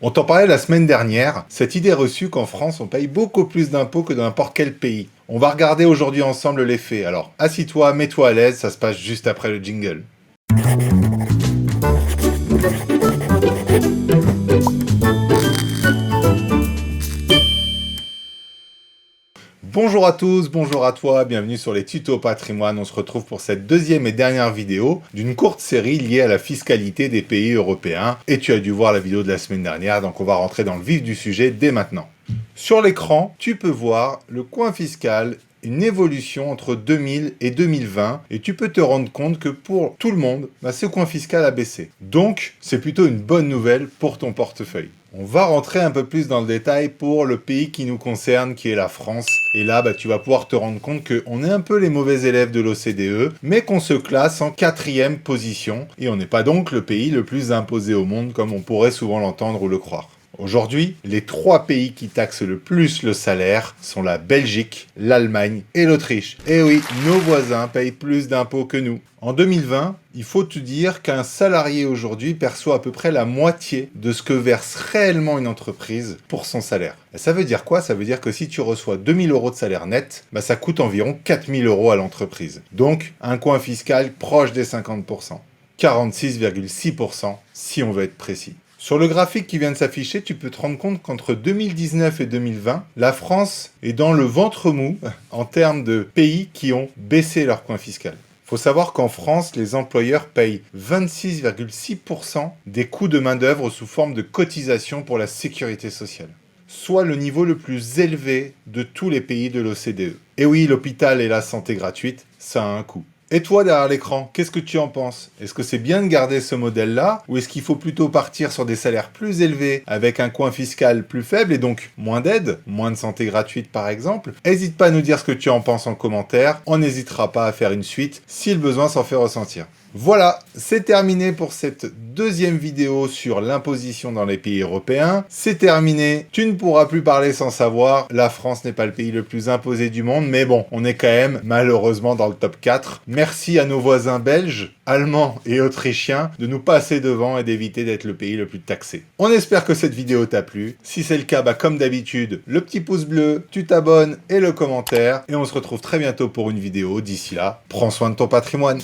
On t'en parlait la semaine dernière, cette idée reçue qu'en France on paye beaucoup plus d'impôts que dans n'importe quel pays. On va regarder aujourd'hui ensemble les faits, alors assis-toi, mets-toi à l'aise, ça se passe juste après le jingle. Bonjour à tous, bonjour à toi, bienvenue sur les tutos patrimoine. On se retrouve pour cette deuxième et dernière vidéo d'une courte série liée à la fiscalité des pays européens. Et tu as dû voir la vidéo de la semaine dernière, donc on va rentrer dans le vif du sujet dès maintenant. Sur l'écran, tu peux voir le coin fiscal, une évolution entre 2000 et 2020, et tu peux te rendre compte que pour tout le monde, ce coin fiscal a baissé. Donc, c'est plutôt une bonne nouvelle pour ton portefeuille. On va rentrer un peu plus dans le détail pour le pays qui nous concerne, qui est la France. Et là, tu vas pouvoir te rendre compte qu'on est un peu les mauvais élèves de l'OCDE, mais qu'on se classe en 4e position. Et on n'est pas donc le pays le plus imposé au monde, comme on pourrait souvent l'entendre ou le croire. Aujourd'hui, les 3 pays qui taxent le plus le salaire sont la Belgique, l'Allemagne et l'Autriche. Et oui, nos voisins payent plus d'impôts que nous. En 2020, il faut te dire qu'un salarié aujourd'hui perçoit à peu près la moitié de ce que verse réellement une entreprise pour son salaire. Et ça veut dire quoi? Ça veut dire que si tu reçois 2000 € de salaire net, ça coûte environ 4000 € à l'entreprise. Donc, un coin fiscal proche des 50%. 46,6% si on veut être précis. Sur le graphique qui vient de s'afficher, tu peux te rendre compte qu'entre 2019 et 2020, la France est dans le ventre mou en termes de pays qui ont baissé leur coin fiscal. Il faut savoir qu'en France, les employeurs payent 26,6% des coûts de main-d'œuvre sous forme de cotisation pour la sécurité sociale, soit le niveau le plus élevé de tous les pays de l'OCDE. Et oui, l'hôpital et la santé gratuite, ça a un coût. Et toi, derrière l'écran, qu'est-ce que tu en penses? Est-ce que c'est bien de garder ce modèle-là, ou est-ce qu'il faut plutôt partir sur des salaires plus élevés, avec un coin fiscal plus faible, et donc moins d'aide, moins de santé gratuite par exemple? N'hésite pas à nous dire ce que tu en penses en commentaire, on n'hésitera pas à faire une suite, si le besoin s'en fait ressentir. Voilà, c'est terminé pour cette deuxième vidéo sur l'imposition dans les pays européens. C'est terminé, tu ne pourras plus parler sans savoir, la France n'est pas le pays le plus imposé du monde, mais bon, on est quand même malheureusement dans le top 4. Merci à nos voisins belges, allemands et autrichiens de nous passer devant et d'éviter d'être le pays le plus taxé. On espère que cette vidéo t'a plu. Si c'est le cas, comme d'habitude, le petit pouce bleu, tu t'abonnes et le commentaire. Et on se retrouve très bientôt pour une vidéo. D'ici là, prends soin de ton patrimoine.